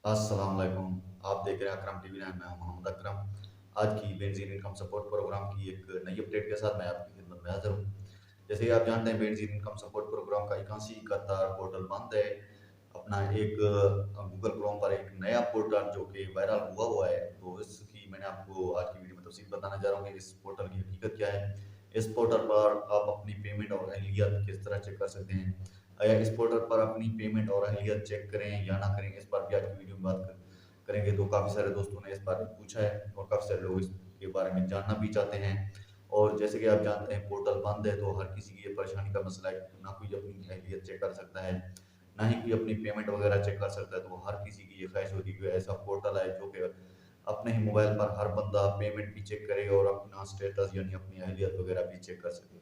अस्सलाम वालेकुम। आप देख रहे हैं अकरम टीवी 9। मैं हूं मोहम्मद अकरम। आज की बेनजीर इनकम सपोर्ट प्रोग्राम की एक नई अपडेट के साथ मैं आपकी खिदमत में हाजिर हूं। जैसे कि आप जानते हैं, बेनजीर इनकम सपोर्ट प्रोग्राम का 81 इकहत्तर पोर्टल बंद है। अपना एक गूगल क्रोम पर एक नया पोर्टल जो कि वायरल हुआ है, तो इसकी मैंने आपको आज की वीडियो में तफसील बताना चाह रहा हूँ कि इस पोर्टल की हकीकत क्या है। इस पोर्टल पर आप अपनी पेमेंट और अहलियत किस तरह चेक कर सकते हैं। इस पोर्टल पर अपनी पेमेंट और अहलियत चेक करें या ना करें, इस पर भी आज की वीडियो में बात करेंगे। तो काफ़ी सारे दोस्तों ने इस बारे में पूछा है और काफ़ी सारे लोग इसके बारे में जानना भी चाहते हैं। और जैसे कि आप जानते हैं, पोर्टल बंद है तो हर किसी की ये परेशानी का मसला है कि ना कोई अपनी अहलियत चेक कर सकता है, ना ही कोई अपनी पेमेंट वगैरह चेक कर सकता है। तो हर किसी की ये ख्वाहिश होती है कि ऐसा पोर्टल है जो कि अपने ही मोबाइल पर हर बंदा पेमेंट भी चेक करे और अपना स्टेटस यानी अपनी अहलियत वगैरह भी चेक कर सके।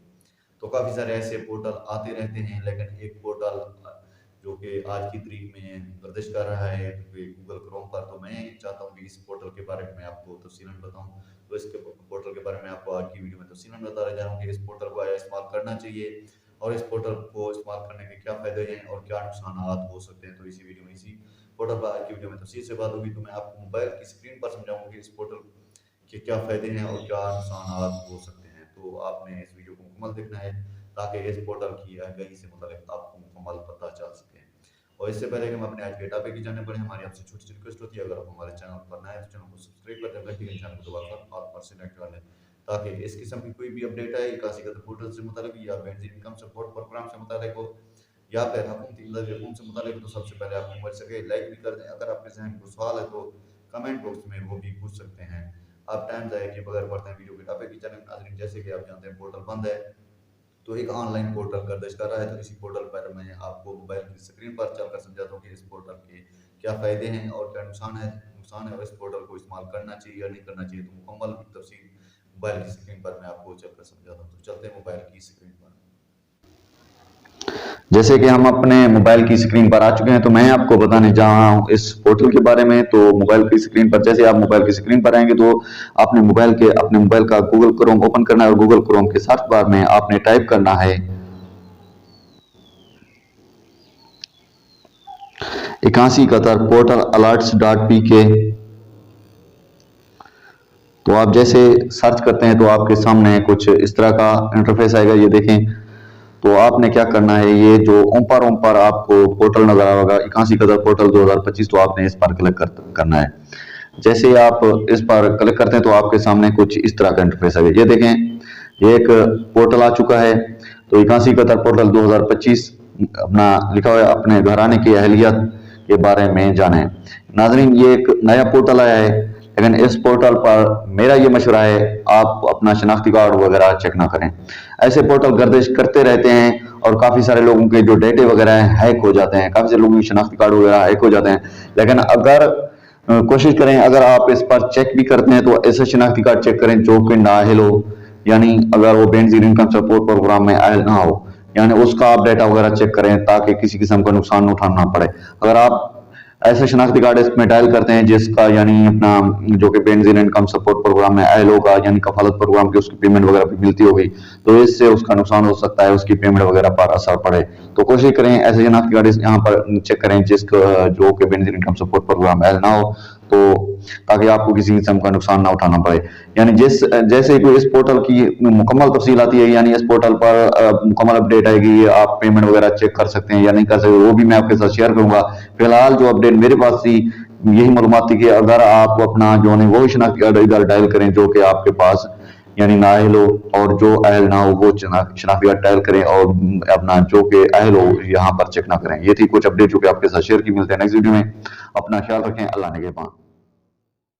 तो काफ़ी सारे ऐसे पोर्टल आते रहते हैं, लेकिन एक पोर्टल जो कि आज की तारीख में गर्दिश कर रहा है गूगल क्रोम पर, तो मैं चाहता हूँ कि इस पोर्टल के बारे में मैं आपको तफसीलन बताऊँ। तो इसके पोर्टल के बारे में आपको आज की वीडियो में तफसीलन बता जा रहा हूँ कि इस पोर्टल को आया इस्तेमाल करना चाहिए और इस पोर्टल को इस्तेमाल करने के क्या फ़ायदे हैं और क्या नुकसान हो सकते हैं। तो इसी वीडियो में इसी पोर्टल पर आज की वीडियो में तफसील से बात होगी। तो मैं आपको मोबाइल की स्क्रीन पर समझाऊंगा कि इस पोर्टल के क्या फ़ायदे हैं और क्या नुकसान हो सकते हैं। तो आपने इस वीडियो को मुकम्मल देखना है ताकि इस पोर्टल की आगाही से मतलब आपको मुकम्मल पता चल सके। और इससे पहले कि हम अपने आज के टॉपिक की जाने पड़े, हमारी आपसे छोटी सी रिक्वेस्ट होती है, अगर आप हमारे चैनल पर नए हैं तो चैनल को सब्सक्राइब कर दें, घंटी के निशान को दबाकर ऑल पर सिलेक्ट कर लें ताकि इस किस्म की कोई भी अपडेट है इक्यासी का पोर्टल से मुतालिक या बेनजीर इनकम सपोर्ट प्रोग्राम से मुतालिक हो या फिर हुकूमती इमदादी रकूम से मुतालिक हो, तो सबसे पहले आपको मिल सके। लाइक भी कर दें। अगर आपके जहन में कोई सवाल है तो कमेंट बॉक्स में वो भी पूछ सकते हैं। आप टाइम ज़ाया किए बगैर पढ़ते हैं वीडियो के टॉपिक की जाने। नाज़रीन, जैसे कि आप जानते हैं, पोर्टल बंद है तो एक ऑनलाइन पोर्टल गर्दिश कर रहा है। तो इसी पोर्टल पर मैं आपको मोबाइल की स्क्रीन पर चलकर समझाता हूँ कि इस पोर्टल के क्या फ़ायदे हैं और क्या नुकसान है और इस पोर्टल को इस्तेमाल करना चाहिए या नहीं करना चाहिए। तो मुकम्मल तफसील मोबाइल की स्क्रीन पर मैं आपको चलकर समझाता हूँ। तो चलते हैं मोबाइल की स्क्रीन पर। जैसे कि हम अपने मोबाइल की स्क्रीन पर आ चुके हैं, तो मैं आपको बताने जा रहा हूँ इस पोर्टल के बारे में। तो मोबाइल की स्क्रीन पर जैसे आप मोबाइल की स्क्रीन पर आएंगे तो आपने अपने मोबाइल का गूगल क्रोम ओपन करना है और गूगल क्रोम के सर्च बार में आपने टाइप करना है 81 कतर पोर्टल alerts.pk। तो आप जैसे सर्च करते हैं तो आपके सामने कुछ इस तरह का इंटरफेस आएगा। ये देखें, तो आपने क्या करना है, ये जो ऊपर आपको पोर्टल नजर आ होगा 81 कदर पोर्टल 2025, तो आपने इस पर क्लिक करना है। जैसे ही आप इस पर क्लिक करते हैं तो आपके सामने कुछ इस तरह का इंटरफेस आएगा। ये देखें, ये एक पोर्टल आ चुका है। तो 81 कदर पोर्टल 2025 अपना लिखा हुआ है, अपने घराने की अहलियत के बारे में जाने। नाजरीन, ये एक नया पोर्टल आया है, लेकिन इस पोर्टल पर मेरा ये मशवरा है आप अपना शनाख्ती कार्ड वगैरह चेक ना करें। ऐसे पोर्टल गर्दिश करते रहते हैं और काफी सारे लोगों के जो डेटे वगैरह हैं हैक हो जाते हैं, काफी सारे लोगों के शनाख्ती कार्ड वगैरह हैक हो जाते हैं। लेकिन अगर कोशिश करें, अगर आप इस पर चेक भी करते हैं तो ऐसे शनाख्ती कार्ड चेक करें जो कि नाअहल हो, यानी अगर वो बेनजीर इनकम सपोर्ट प्रोग्राम में अहल ना हो, यानी उसका आप डेटा वगैरह चेक करें ताकि किसी किस्म का नुकसान न उठाना पड़े। अगर आप ऐसे शनाख्ती कार्ड इसमें डायल करते हैं जिसका यानी अपना जो कि बेनजीर इनकम सपोर्ट प्रोग्राम में अहल होगा, यानी कफालत प्रोग्राम की उसकी पेमेंट वगैरह भी मिलती होगी, तो इससे उसका नुकसान हो सकता है, उसकी पेमेंट वगैरह पर असर पड़े। तो कोशिश करें ऐसे शनाख्ती कार्ड यहाँ पर चेक करें जिसका जो कि बेनजीर इनकम सपोर्ट प्रोग्राम में अहल ना हो, तो ताकि आपको किसी किस्म का नुकसान ना उठाना पड़े। यानी जैसे ही कोई इस पोर्टल की मुकम्मल तफसील आती है, यानी इस पोर्टल पर मुकम्मल अपडेट आएगी, आप पेमेंट वगैरह चेक कर सकते हैं या नहीं कर सकते, वो भी मैं आपके साथ शेयर करूंगा। फिलहाल जो अपडेट मेरे पास थी यही मालूमात थी कि अगर आप अपना जो है वो शनाख्ती कार्ड इधर डायल करें जो कि आपके पास यानी नाअहल हो, और जो अहल ना हो वो शनाख्ती कार्ड डायल करें, और अपना जो कि अहल हो यहाँ पर चेक ना करें। ये थी कुछ अपडेट जो कि आपके साथ शेयर की। मिलते हैं नेक्स्ट वीडियो में। अपना ख्याल रखें। अल्लाह ने के पास।